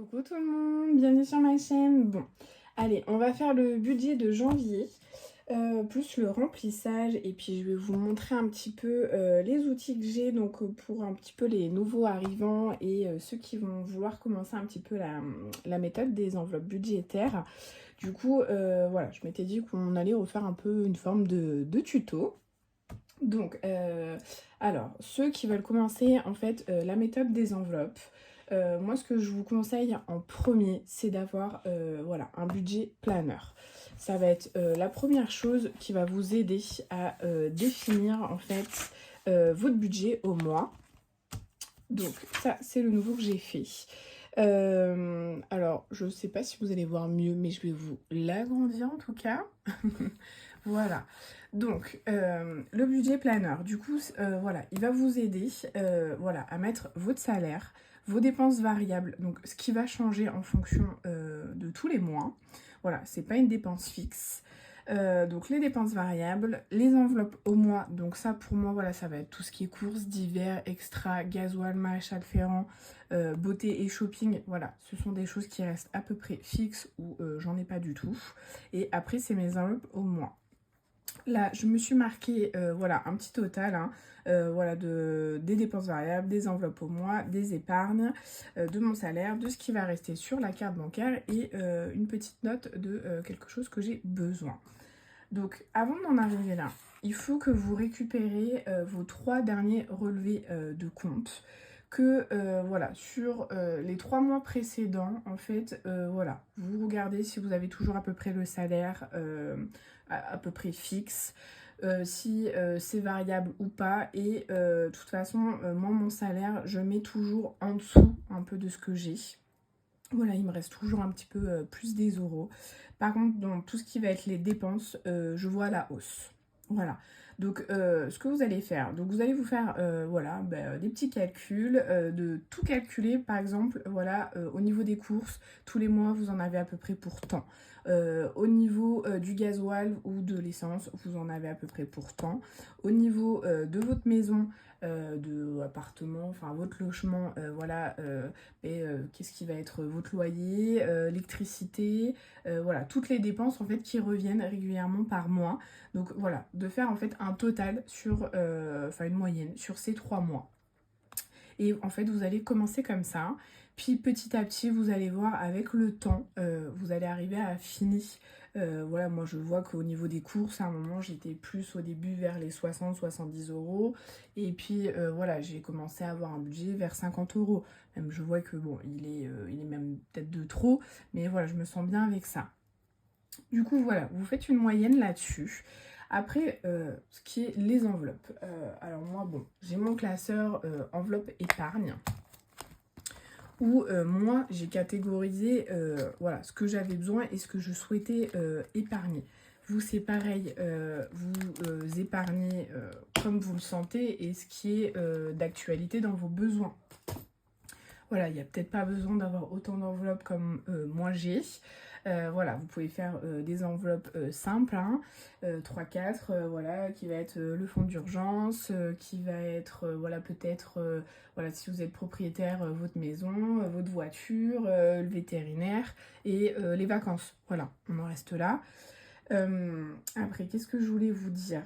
Coucou tout le monde, bienvenue sur ma chaîne. Bon, allez, on va faire le budget de janvier, plus le remplissage, et puis je vais vous montrer un petit peu les outils que j'ai, donc pour un petit peu les nouveaux arrivants et ceux qui vont vouloir commencer un petit peu la méthode des enveloppes budgétaires. Du coup, voilà, je m'étais dit qu'on allait refaire un peu une forme de tuto. Donc, alors, ceux qui veulent commencer en fait la méthode des enveloppes, moi ce que je vous conseille en premier, c'est d'avoir voilà, un budget planeur. Ça va être la première chose qui va vous aider à définir en fait votre budget au mois. Donc ça, c'est le nouveau que j'ai fait. Alors, je ne sais pas si vous allez voir mieux, mais je vais vous l'agrandir en tout cas. Voilà. Donc, le budget planeur, du coup, voilà, il va vous aider voilà, à mettre votre salaire, vos dépenses variables, donc ce qui va changer en fonction de tous les mois. Voilà, c'est pas une dépense fixe. Donc les dépenses variables, les enveloppes au mois, donc ça pour moi voilà, ça va être tout ce qui est courses d'hiver, extra, gasoil, maréchal ferrand, beauté et shopping, voilà, ce sont des choses qui restent à peu près fixes ou j'en ai pas du tout. Et après c'est mes enveloppes au mois. Là, je me suis marqué voilà, un petit total hein, voilà, des dépenses variables, des enveloppes au mois, des épargnes, de mon salaire, de ce qui va rester sur la carte bancaire et une petite note de quelque chose que j'ai besoin. Donc, avant d'en arriver là, il faut que vous récupérez vos 3 derniers relevés de compte. Que voilà, sur les 3 mois précédents, en fait, voilà, vous regardez si vous avez toujours à peu près le salaire à peu près fixe, si c'est variable ou pas. Et de toute façon, moi, mon salaire, je mets toujours en dessous un peu de ce que j'ai. Voilà, il me reste toujours un petit peu plus des euros. Par contre, dans tout ce qui va être les dépenses, je vois la hausse. Voilà. Donc, ce que vous allez faire, donc vous allez vous faire voilà, des petits calculs, de tout calculer. Par exemple, voilà, au niveau des courses, tous les mois, vous en avez à peu près pour tant. Au niveau du gasoil ou de l'essence, vous en avez à peu près pour tant. Au niveau de votre maison, de appartement, enfin votre logement, voilà, et qu'est-ce qui va être votre loyer, l'électricité, voilà, toutes les dépenses en fait qui reviennent régulièrement par mois. Donc voilà, de faire en fait un total sur, enfin une moyenne sur ces 3 mois. Et en fait, vous allez commencer comme ça. Puis petit à petit, vous allez voir avec le temps, vous allez arriver à finir. Voilà, moi je vois qu'au niveau des courses, à un moment, j'étais plus au début vers les 60-70 euros. Et puis voilà, j'ai commencé à avoir un budget vers 50 euros. Même je vois que bon, il est même peut-être de trop. Mais voilà, je me sens bien avec ça. Du coup, voilà, vous faites une moyenne là-dessus. Après, ce qui est les enveloppes. Alors moi, bon, j'ai mon classeur enveloppe épargne où moi, j'ai catégorisé voilà, ce que j'avais besoin et ce que je souhaitais épargner. Vous, c'est pareil, vous épargnez comme vous le sentez et ce qui est d'actualité dans vos besoins. Voilà, il n'y a peut-être pas besoin d'avoir autant d'enveloppes comme moi j'ai. Voilà, vous pouvez faire des enveloppes simples, hein, 3-4, voilà, qui va être le fonds d'urgence, qui va être, voilà, peut-être, voilà, si vous êtes propriétaire, votre maison, votre voiture, le vétérinaire et les vacances. Voilà, on en reste là. Après, qu'est-ce que je voulais vous dire?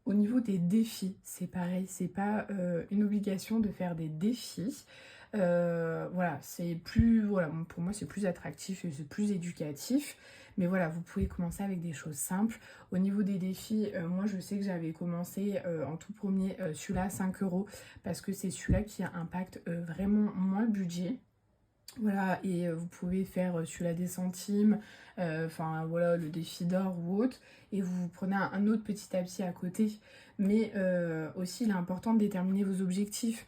Au niveau des défis, c'est pareil, c'est pas une obligation de faire des défis. Voilà, c'est plus, voilà, pour moi c'est plus attractif et c'est plus éducatif. Mais voilà, vous pouvez commencer avec des choses simples. Au niveau des défis, moi je sais que j'avais commencé en tout premier celui-là 5 euros parce que c'est celui-là qui impacte vraiment moins le budget. Voilà, et vous pouvez faire celui-là des centimes, enfin voilà, le défi d'or ou autre, et vous prenez un autre petit à petit à côté. Mais aussi, il est important de déterminer vos objectifs.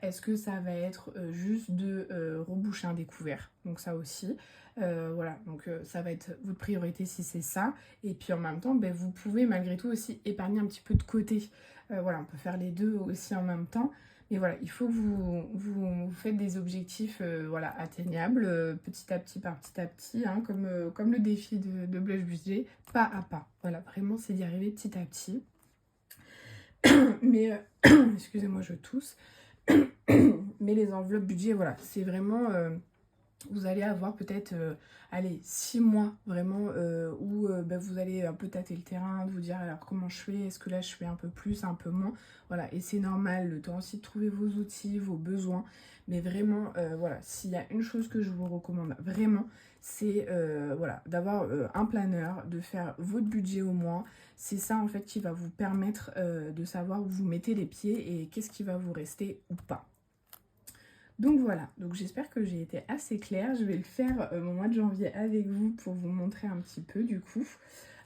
Est-ce que ça va être juste de reboucher un découvert? Donc ça aussi, voilà, donc ça va être votre priorité si c'est ça. Et puis en même temps, ben, vous pouvez malgré tout aussi épargner un petit peu de côté. Voilà, on peut faire les deux aussi en même temps. Mais voilà, il faut que vous faites des objectifs voilà, atteignables, petit à petit par petit à petit, hein, comme le défi de Blush Budget, pas à pas. Voilà, vraiment, c'est d'y arriver petit à petit. Mais, excusez-moi, je tousse. Mais les enveloppes budget, voilà, c'est vraiment Vous allez avoir peut-être, allez, 6 mois vraiment où bah, vous allez un peu tâter le terrain, de vous dire alors comment je fais, est-ce que là je fais un peu plus, un peu moins. Voilà, et c'est normal, le temps aussi de trouver vos outils, vos besoins. Mais vraiment, voilà, s'il y a une chose que je vous recommande vraiment, c'est voilà, d'avoir un planeur, de faire votre budget au mois. C'est ça en fait qui va vous permettre de savoir où vous mettez les pieds et qu'est-ce qui va vous rester ou pas. Donc voilà, donc j'espère que j'ai été assez claire. Je vais le faire au mois de janvier avec vous pour vous montrer un petit peu du coup.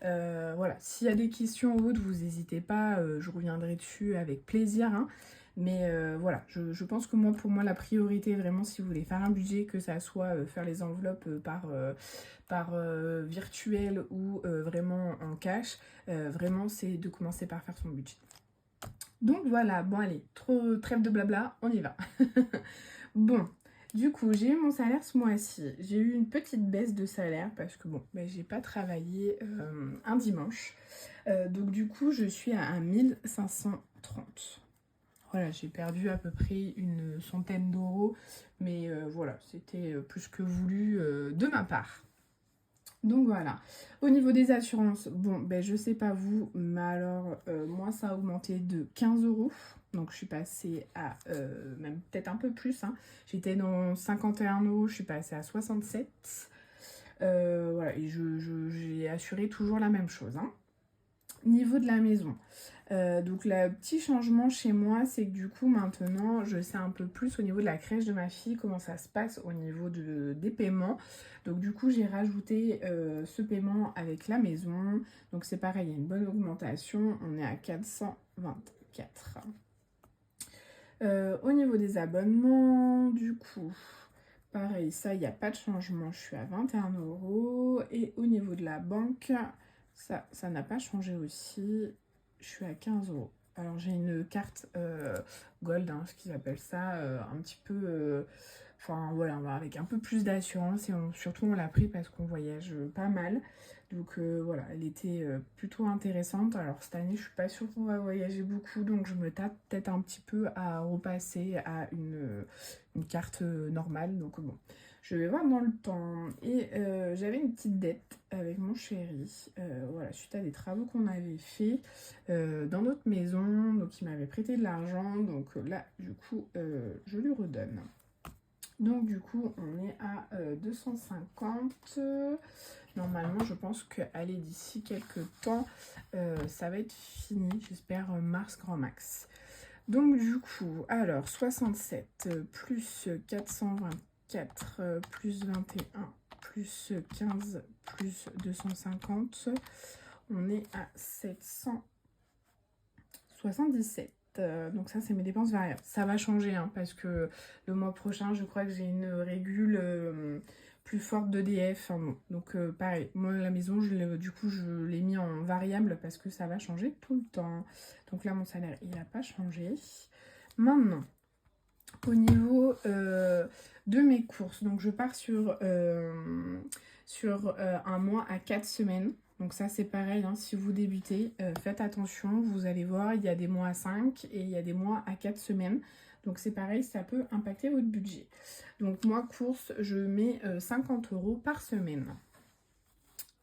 Voilà, s'il y a des questions ou autres, vous n'hésitez pas, je reviendrai dessus avec plaisir. Hein. Mais voilà, je pense que moi, pour moi, la priorité vraiment, si vous voulez faire un budget, que ça soit faire les enveloppes par virtuel ou vraiment en cash, vraiment, c'est de commencer par faire son budget. Donc voilà, bon allez, trop trêve de blabla, on y va. Bon, du coup, j'ai eu mon salaire ce mois-ci. J'ai eu une petite baisse de salaire parce que bon, ben, j'ai pas travaillé un dimanche. Donc du coup, je suis à 1530. Voilà, j'ai perdu à peu près une centaine d'euros. Mais voilà, c'était plus que voulu de ma part. Donc voilà. Au niveau des assurances, bon, ben je sais pas vous, mais alors moi ça a augmenté de 15 euros. Donc je suis passée à même peut-être un peu plus. Hein. J'étais dans 51 euros, je suis passée à 67. Voilà, et j'ai assuré toujours la même chose. Hein. Niveau de la maison. Donc le petit changement chez moi, c'est que du coup maintenant je sais un peu plus au niveau de la crèche de ma fille, comment ça se passe au niveau des paiements. Donc du coup j'ai rajouté ce paiement avec la maison. Donc c'est pareil, il y a une bonne augmentation, on est à 424. Au niveau des abonnements, du coup, pareil, ça il n'y a pas de changement, je suis à 21 euros. Et au niveau de la banque, ça n'a pas changé aussi. Je suis à 15 euros. Alors j'ai une carte gold, hein, ce qu'ils appellent ça, un petit peu, enfin voilà, avec un peu plus d'assurance et surtout on l'a pris parce qu'on voyage pas mal. Donc voilà, elle était plutôt intéressante. Alors cette année je suis pas sûre qu'on va voyager beaucoup, donc je me tape peut-être un petit peu à repasser à une carte normale. Donc bon, je vais voir dans le temps. Et j'avais une petite dette avec mon chéri, voilà, suite à des travaux qu'on avait fait dans notre maison. Donc il m'avait prêté de l'argent, donc là du coup je lui redonne. Donc du coup on est à 250. Normalement je pense que aller d'ici quelques temps ça va être fini, j'espère mars grand max. Donc du coup, alors 67 plus 424 plus 21 plus 15 plus 250, on est à 777. Donc ça c'est mes dépenses variables. Ça va changer hein, parce que le mois prochain je crois que j'ai une régule plus forte d'EDF. Hein, bon. Donc pareil, moi la maison du coup je l'ai mis en variable parce que ça va changer tout le temps. Donc là mon salaire il n'a pas changé. Maintenant, au niveau de mes courses, donc je pars sur un mois à 4 semaines. Donc ça c'est pareil, hein, si vous débutez, faites attention, vous allez voir, il y a des mois à 5 et il y a des mois à 4 semaines. Donc c'est pareil, ça peut impacter votre budget. Donc moi, courses, je mets 50 euros par semaine.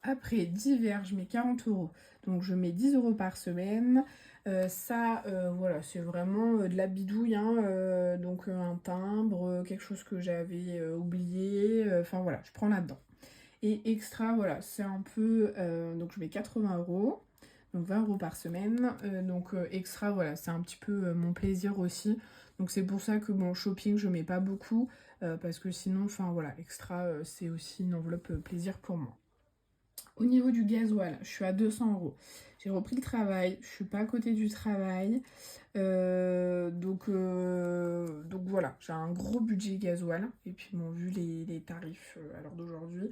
Après, divers, je mets 40 euros. Donc je mets 10 euros par semaine. Voilà, c'est vraiment de la bidouille. Hein, donc un timbre, quelque chose que j'avais oublié. Enfin voilà, je prends là-dedans. Et extra, voilà, c'est un peu... donc je mets 80 euros. Donc 20 euros par semaine. Donc extra, voilà, c'est un petit peu mon plaisir aussi. Donc c'est pour ça que mon shopping, je mets pas beaucoup. Parce que sinon, enfin voilà, extra, c'est aussi une enveloppe plaisir pour moi. Au niveau du gasoil, je suis à 200 euros. J'ai repris le travail, je suis pas à côté du travail. Donc voilà, j'ai un gros budget gasoil. Et puis bon, vu les tarifs à l'heure d'aujourd'hui,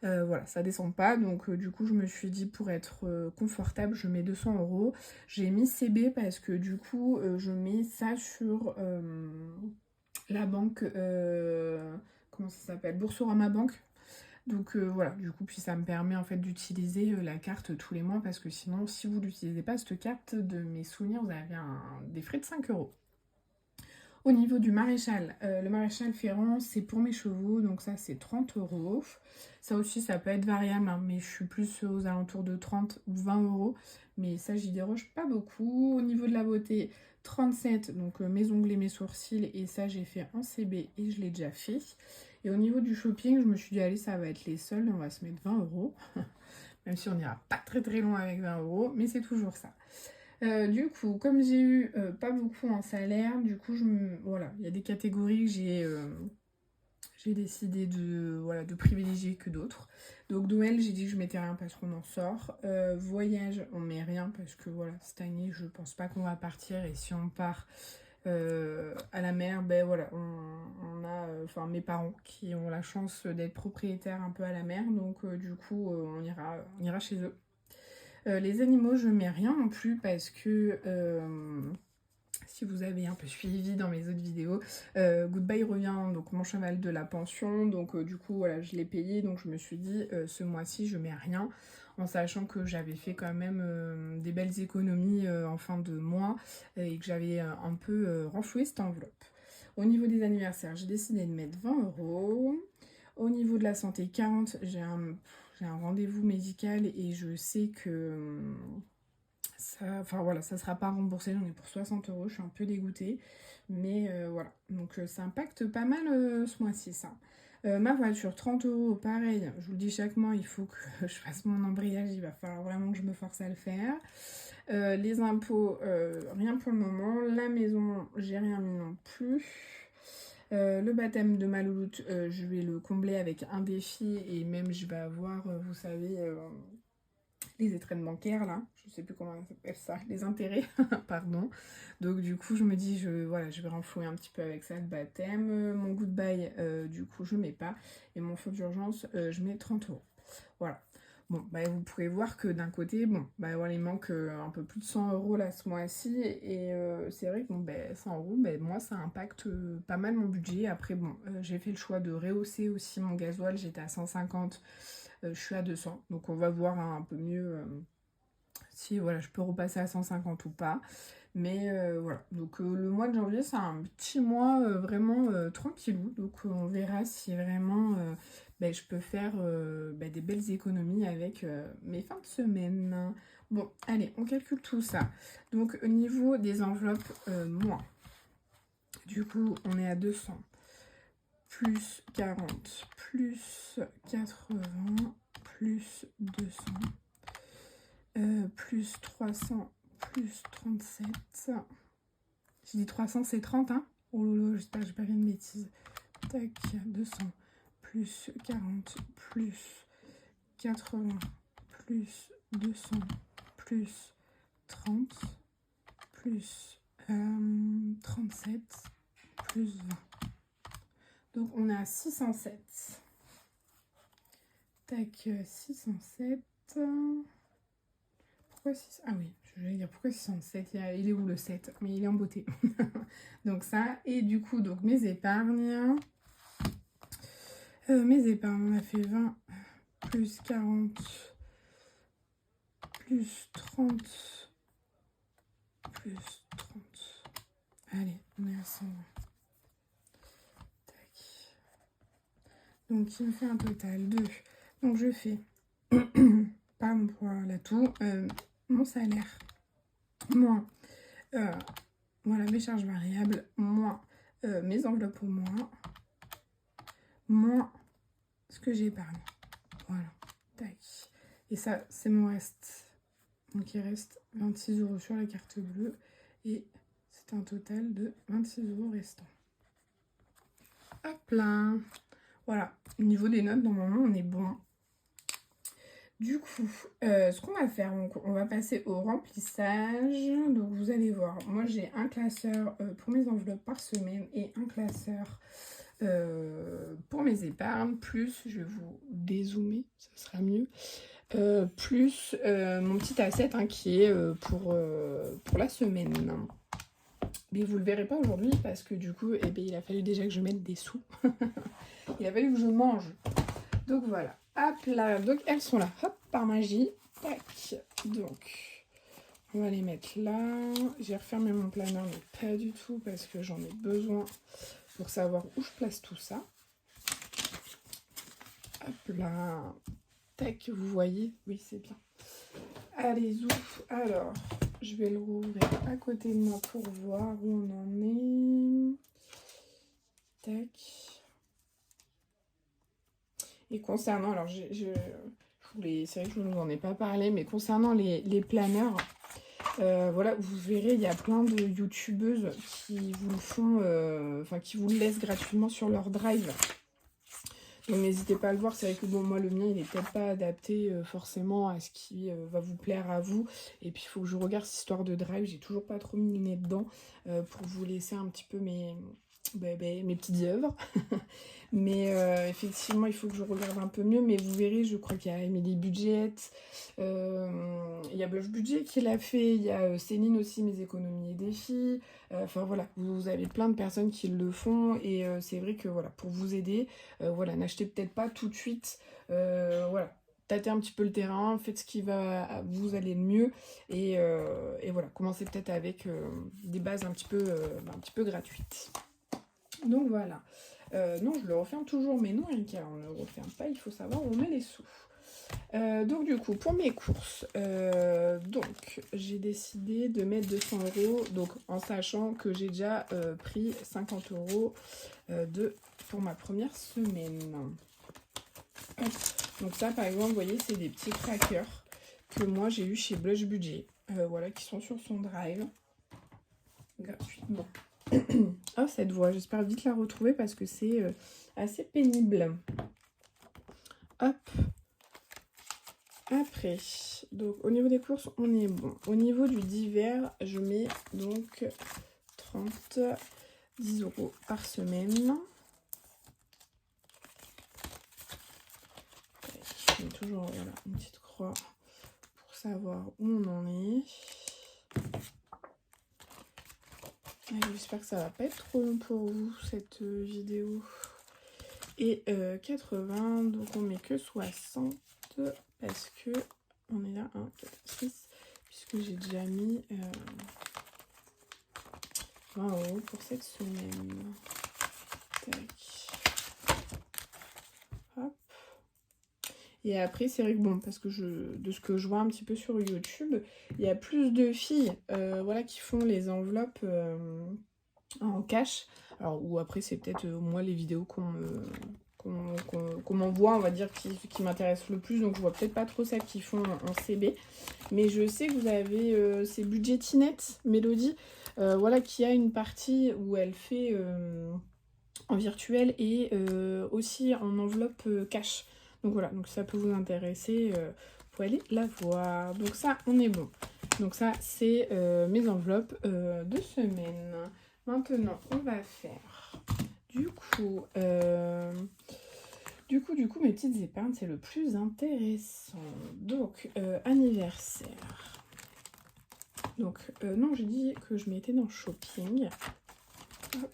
voilà, ça descend pas. Donc du coup, je me suis dit pour être confortable, je mets 200 euros. J'ai mis CB parce que du coup, je mets ça sur la banque, comment ça s'appelle? Boursorama Banque. Donc voilà, du coup, puis ça me permet en fait d'utiliser la carte tous les mois parce que sinon, si vous n'utilisez pas cette carte, de mes souvenirs, vous avez des frais de 5 euros. Au niveau du maréchal, le maréchal Ferrand, c'est pour mes chevaux, donc ça c'est 30 euros. Ça aussi, ça peut être variable, hein, mais je suis plus aux alentours de 30 ou 20 euros. Mais ça, j'y déroge pas beaucoup. Au niveau de la beauté, 37, donc mes ongles et mes sourcils, et ça j'ai fait en CB et je l'ai déjà fait. Et au niveau du shopping, je me suis dit, allez, ça va être les soldes, on va se mettre 20 euros. Même si on n'ira pas très très loin avec 20 euros, mais c'est toujours ça. Du coup, comme j'ai eu pas beaucoup en salaire, du coup, voilà, il y a des catégories que j'ai décidé voilà, de privilégier que d'autres. Donc Noël, j'ai dit que je mettais rien parce qu'on en sort. Voyage, on met rien parce que voilà, cette année, je pense pas qu'on va partir. Et si on part à la mer, ben voilà, on a enfin mes parents qui ont la chance d'être propriétaires un peu à la mer. Donc du coup, on ira chez eux. Les animaux, je mets rien non plus parce que si vous avez un peu suivi dans mes autres vidéos, Goodbye revient, donc mon cheval de la pension, donc du coup voilà, je l'ai payé, donc je me suis dit ce mois-ci je mets rien, en sachant que j'avais fait quand même des belles économies en fin de mois et que j'avais un peu renfloué cette enveloppe. Au niveau des anniversaires, j'ai décidé de mettre 20 euros. Au niveau de la santé, 40, j'ai un rendez-vous médical et je sais que ça, enfin voilà, ça sera pas remboursé, j'en ai pour 60 euros, je suis un peu dégoûtée. Mais voilà, donc ça impacte pas mal ce mois-ci ça. Ma voiture, 30 euros, pareil, je vous le dis chaque mois, il faut que je fasse mon embrayage, il va falloir vraiment que je me force à le faire. Les impôts, rien pour le moment. La maison, j'ai rien mis non plus. Le baptême de ma louloute, je vais le combler avec un défi et même je vais avoir, vous savez, les étrennes bancaires là, je sais plus comment on appelle ça, les intérêts, pardon. Donc du coup je me dis, voilà, je vais renflouer un petit peu avec ça le baptême. Mon goodbye, du coup je mets pas. Et mon feu d'urgence, je mets 30 euros. Voilà. Bon, bah, vous pourrez voir que d'un côté, bon, bah, voilà, il manque un peu plus de 100 euros là ce mois-ci. Et c'est vrai que bon, bah, 100 euros, bah, moi, ça impacte pas mal mon budget. Après, bon, j'ai fait le choix de rehausser aussi mon gasoil. J'étais à 150, je suis à 200. Donc, on va voir un peu mieux si voilà, je peux repasser à 150 ou pas. Mais voilà, donc le mois de janvier, c'est un petit mois vraiment tranquillou. Donc on verra si vraiment ben, je peux faire ben, des belles économies avec mes fins de semaine. Bon, allez, on calcule tout ça. Donc au niveau des enveloppes, moins. Du coup, on est à 200, plus 40, plus 80, plus 200, plus 300, plus 37. J'ai dit 300, c'est 30, hein? Oh lolo, j'espère que j'ai pas fait de bêtises. Tac, 200, plus 40, plus 80, plus 200, plus 30, plus 37, plus 20. Donc on est à 607. Tac, 607. Pourquoi 6? Ah oui, je vais dire pourquoi 607, il est où le 7? Mais il est en beauté. Donc ça, et du coup, donc mes épargnes. On a fait 20, plus 40, plus 30, plus 30. Allez, on est à 120. Tac. Donc il me fait un total de... Donc je fais, pardon pour la toux, mon salaire, moins, voilà, mes charges variables, moins mes enveloppes au moins ce que j'ai épargné. Voilà, tac. Et ça, c'est mon reste. Donc il reste 26 euros sur la carte bleue et c'est un total de 26 euros restants. Hop là. Voilà, au niveau des notes, normalement, on est bon. Du coup, ce qu'on va faire, on va passer au remplissage. Donc vous allez voir, moi j'ai un classeur pour mes enveloppes par semaine et un classeur pour mes épargnes. Plus, je vais vous dézoomer, ça sera mieux. Plus mon petit asset hein, qui est pour la semaine. Mais vous le verrez pas aujourd'hui parce que du coup, eh bien, il a fallu déjà que je mette des sous. Il a fallu que je mange. Donc voilà. Hop là. Donc elles sont là. Hop, par magie. Tac. Donc, On va les mettre là. J'ai refermé mon planeur, mais pas du tout parce que j'en ai besoin pour savoir où je place tout ça. Hop là. Tac, vous voyez? Oui, c'est bien. Allez, ouf. Alors, je vais le rouvrir à côté de moi pour voir où on en est. Tac. Et concernant, alors c'est vrai que je ne vous en ai pas parlé, mais concernant les planeurs, voilà, vous verrez, il y a plein de youtubeuses qui vous le font, enfin qui vous le laissent gratuitement sur leur drive. Donc n'hésitez pas à le voir, c'est vrai que bon, moi le mien il est peut-être pas adapté forcément à ce qui va vous plaire à vous. Et puis il faut que je regarde cette histoire de drive, j'ai toujours pas trop mis le nez dedans pour vous laisser un petit peu mes petites œuvres. Mais effectivement, il faut que je regarde un peu mieux. Mais vous verrez, je crois qu'il y a Emily Budget, il y a Blush Budget qui l'a fait, il y a Céline aussi, Mes économies et défis. Enfin voilà, vous avez plein de personnes qui le font. Et c'est vrai que voilà, pour vous aider, voilà, n'achetez peut-être pas tout de suite. Voilà. Tâtez un petit peu le terrain, faites ce qui va vous aller le mieux. Et voilà, commencez peut-être avec des bases un petit peu gratuites. Donc voilà. Non, je le referme toujours, mais non, Erika, on ne le referme pas, il faut savoir où on met les sous. Donc du coup, pour mes courses, donc j'ai décidé de mettre 200 €, donc en sachant que j'ai déjà pris 50 € pour ma première semaine. Hop. Donc ça, par exemple, vous voyez, c'est des petits crackers que moi j'ai eu chez Blush Budget, voilà, qui sont sur son drive, gratuitement. Oh, cette voix, j'espère vite la retrouver parce que c'est assez pénible. Hop. Après, donc au niveau des courses, on est bon. Au niveau du divers, je mets donc 10 € par semaine. Je mets toujours voilà, une petite croix pour savoir où on en est. J'espère que ça va pas être trop long pour vous cette vidéo. Et 80, donc on met que 60 parce que on est là 1, 4, 6, puisque j'ai déjà mis 20 € pour cette semaine. Tac. Hop. Et après, c'est vrai que bon, parce que de ce que je vois un petit peu sur YouTube, il y a plus de filles voilà, qui font les enveloppes en cash. Alors, ou après, c'est peut-être moi les vidéos qu'on m'envoie, on va dire, qui m'intéressent le plus. Donc, je vois peut-être pas trop celles qui font en CB. Mais je sais que vous avez ces budgetinettes, Mélodie, voilà, qui a une partie où elle fait en virtuel et aussi en enveloppe cash. Donc voilà, donc ça peut vous intéresser, vous pouvez aller la voir. Donc ça, on est bon. Donc ça, c'est mes enveloppes de semaine. Maintenant, on va faire du coup, mes petites épargnes, c'est le plus intéressant. Donc, anniversaire. Donc, non, j'ai dit que je mettais dans shopping. Hop.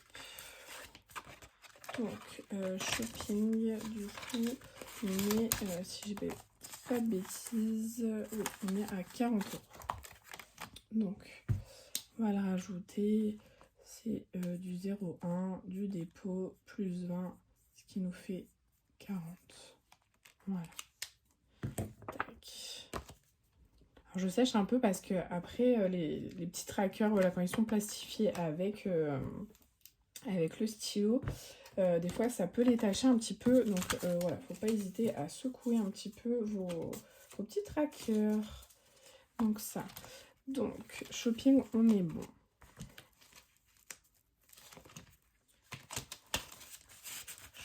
Donc, shopping, du coup, on est, si je ne fais pas de bêtises, oui, on est à 40 €. Donc, on va le rajouter. C'est du 0,1, du dépôt, plus 20, ce qui nous fait 40. Voilà. Tac. Alors, je sèche un peu parce que après les petits trackers, voilà, quand ils sont plastifiés avec le stylo, des fois ça peut les tacher un petit peu. Donc voilà, faut pas hésiter à secouer un petit peu vos petits trackers. Donc ça. Donc, shopping, on est bon.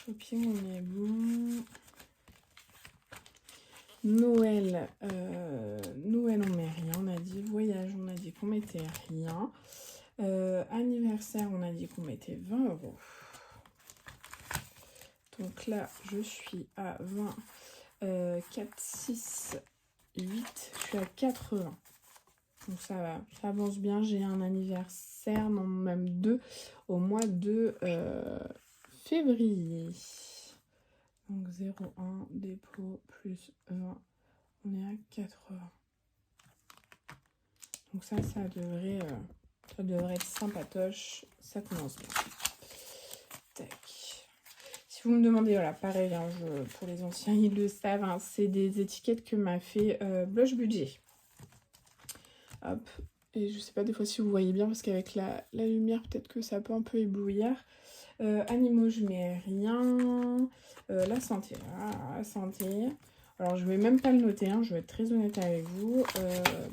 Shopping, on est bon. Noël, Noël, on met rien, on a dit. Voyage, on a dit qu'on mettait rien. Anniversaire, on a dit qu'on mettait 20 €. Donc là, je suis à 20, 4, 6, 8, je suis à 80. Donc ça va, ça avance bien. J'ai un anniversaire, non même 2, au mois de février. Donc 0,1, dépôt, plus 20, on est à 80. Donc ça devrait être sympatoche. Ça commence bien. Tac. Si vous me demandez, voilà, pareil, hein, pour les anciens, ils le savent, hein, c'est des étiquettes que m'a fait Blush Budget. Hop. Et je sais pas des fois si vous voyez bien, parce qu'avec la lumière, peut-être que ça peut un peu éblouir. Animaux, je mets rien. La santé, la santé. Alors, je vais même pas le noter, hein, je vais être très honnête avec vous,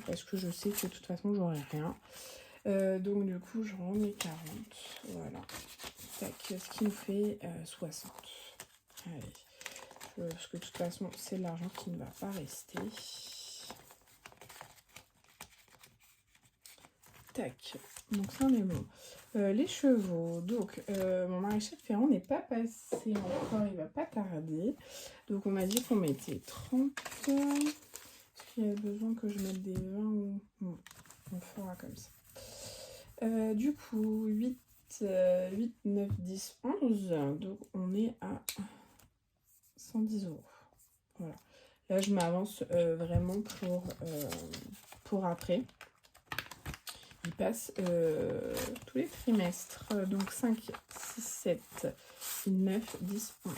parce que je sais que de toute façon, j'aurai rien. Donc, du coup, je remets 40. Voilà. Tac, ce qui nous fait 60. Allez. Parce que de toute façon, c'est de l'argent qui ne va pas rester. Tac. Donc, ça, on est bon. Les chevaux. Donc, mon maréchal Ferrand n'est pas passé encore. Il va pas tarder. Donc, on m'a dit qu'on mettait 30. Est-ce qu'il y a besoin que je mette des 20 ou... Bon, on fera comme ça. Du coup, 8, 9, 10, 11. Donc, on est à 110 €. Voilà. Là, je m'avance vraiment pour après. Il passe tous les trimestres. Donc 5, 6, 7, 9, 10, 11.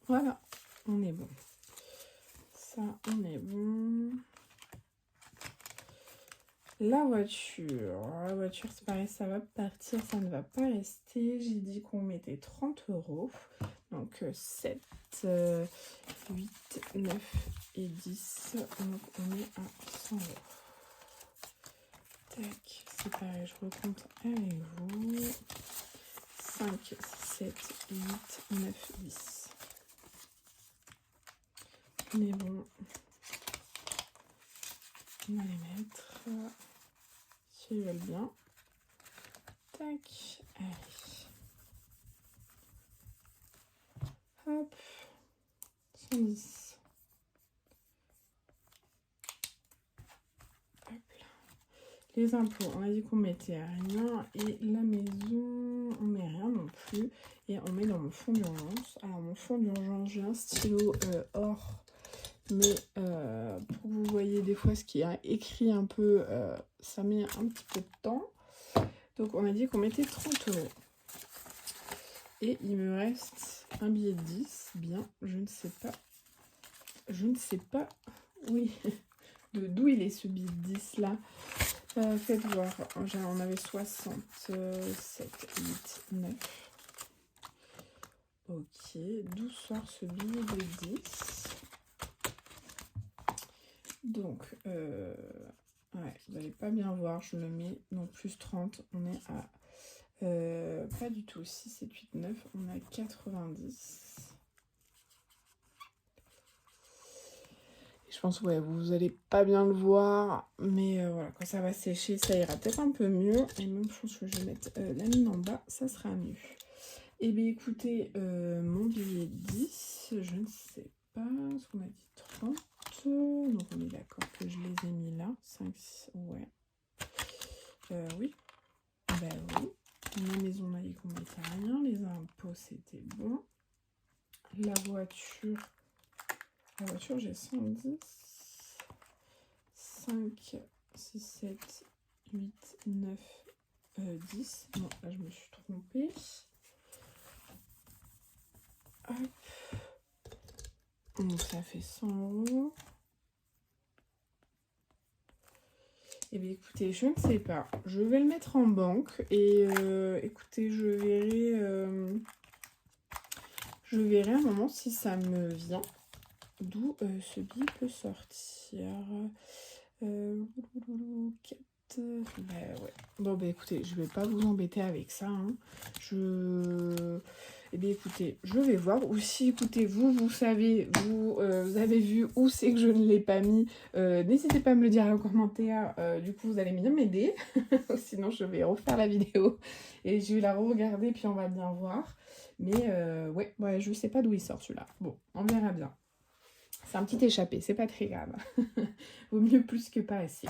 Voilà, on est bon. Ça, on est bon. La voiture, c'est pareil, ça va partir, ça ne va pas rester. J'ai dit qu'on mettait 30 €. Donc 7, 8, 9 et 10. Donc on est à 100 €. Tac, c'est pareil, je recompte avec vous. 5, 7, 8, 9, 10. On est bon. On va les mettre. S'ils veulent bien. Tac, allez. Hop. 110. Hop là. Les impôts, on a dit qu'on mettait rien. Et la maison, on met rien non plus. Et on met dans mon fond d'urgence. Alors, mon fond d'urgence, j'ai un stylo or. Mais pour que vous voyez des fois ce qui est écrit un peu, ça met un petit peu de temps. Donc on a dit qu'on mettait 30 €. Et il me reste un billet de 10. Bien, je ne sais pas. Oui, d'où il est ce billet de 10 là. Faites voir. On avait 67, 8, 9. Ok, d'où sort ce billet de 10? Donc, ouais, vous n'allez pas bien voir, je le mets dans plus 30, on est à, pas du tout, 6, 7, 8, 9, on est à 90. Et je pense, ouais, vous n'allez pas bien le voir, mais voilà, quand ça va sécher, ça ira peut-être un peu mieux. Et même, je pense que je vais mettre la mine en bas, ça sera mieux. Et bien, écoutez, mon billet 10, je ne sais pas, ce qu'on a dit 30. Donc on est d'accord que je les ai mis là. 5, 6, ouais. Oui. Ben oui. La maison, on a dit qu'on mettait rien. Les impôts, c'était bon. La voiture, j'ai 110. 5, 6, 7, 8, 9, 10. Non, là, je me suis trompée. Hop. Donc ça fait 100 €. Eh bien écoutez, je ne sais pas. Je vais le mettre en banque et écoutez, je verrai un moment si ça me vient. D'où ce billet peut sortir. 4. Bah ouais. Bon bah écoutez, je vais pas vous embêter avec ça. Hein. Eh bien écoutez, je vais voir. Ou si écoutez, vous savez, vous avez vu où c'est que je ne l'ai pas mis, n'hésitez pas à me le dire en commentaire. Du coup, vous allez bien m'aider. Sinon, je vais refaire la vidéo et je vais la regarder puis on va bien voir. Mais ouais, je sais pas d'où il sort celui-là. Bon, on verra bien. C'est un petit échappé, c'est pas très grave. Vaut mieux plus que pas assez.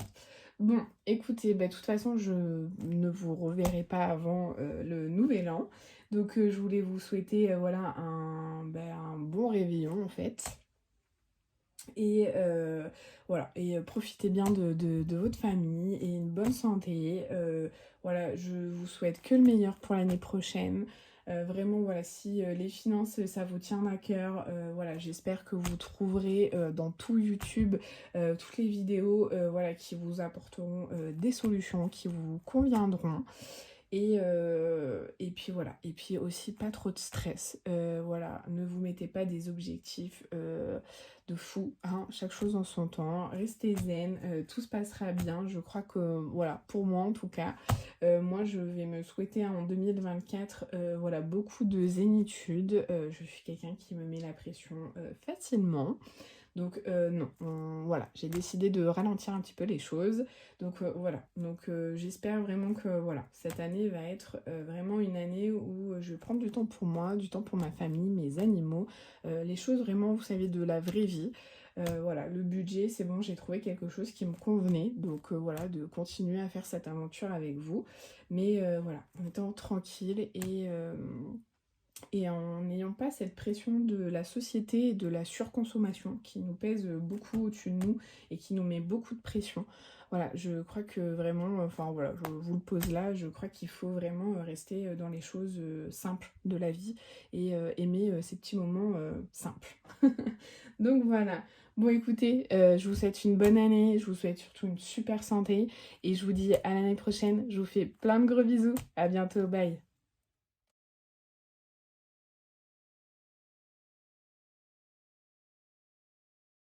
Bon, écoutez, de toute façon, je ne vous reverrai pas avant le nouvel an. Donc, je voulais vous souhaiter voilà, un bon réveillon, en fait. Et voilà, et profitez bien de votre famille et une bonne santé. Voilà, je vous souhaite que le meilleur pour l'année prochaine. Vraiment, voilà, si les finances, ça vous tient à cœur, voilà, j'espère que vous trouverez dans tout YouTube toutes les vidéos voilà, qui vous apporteront des solutions qui vous conviendront. Et puis voilà, et puis aussi pas trop de stress. Voilà, ne vous mettez pas des objectifs de fou, hein, chaque chose en son temps, restez zen, tout se passera bien. Je crois que, voilà, pour moi en tout cas, moi je vais me souhaiter en 2024 voilà, beaucoup de zénitude. Je suis quelqu'un qui me met la pression facilement. Donc non, voilà, j'ai décidé de ralentir un petit peu les choses. Donc voilà, donc j'espère vraiment que voilà, cette année va être vraiment une année où je vais prendre du temps pour moi, du temps pour ma famille, mes animaux, les choses vraiment, vous savez, de la vraie vie. Voilà, le budget, c'est bon, j'ai trouvé quelque chose qui me convenait. Donc voilà, de continuer à faire cette aventure avec vous. Mais voilà, en étant tranquille et en n'ayant pas cette pression de la société et de la surconsommation qui nous pèse beaucoup au-dessus de nous et qui nous met beaucoup de pression. Voilà, je crois que vraiment, enfin voilà, je vous le pose là, je crois qu'il faut vraiment rester dans les choses simples de la vie et aimer ces petits moments simples. Donc voilà. Bon écoutez, je vous souhaite une bonne année, je vous souhaite surtout une super santé et je vous dis à l'année prochaine. Je vous fais plein de gros bisous. À bientôt, bye.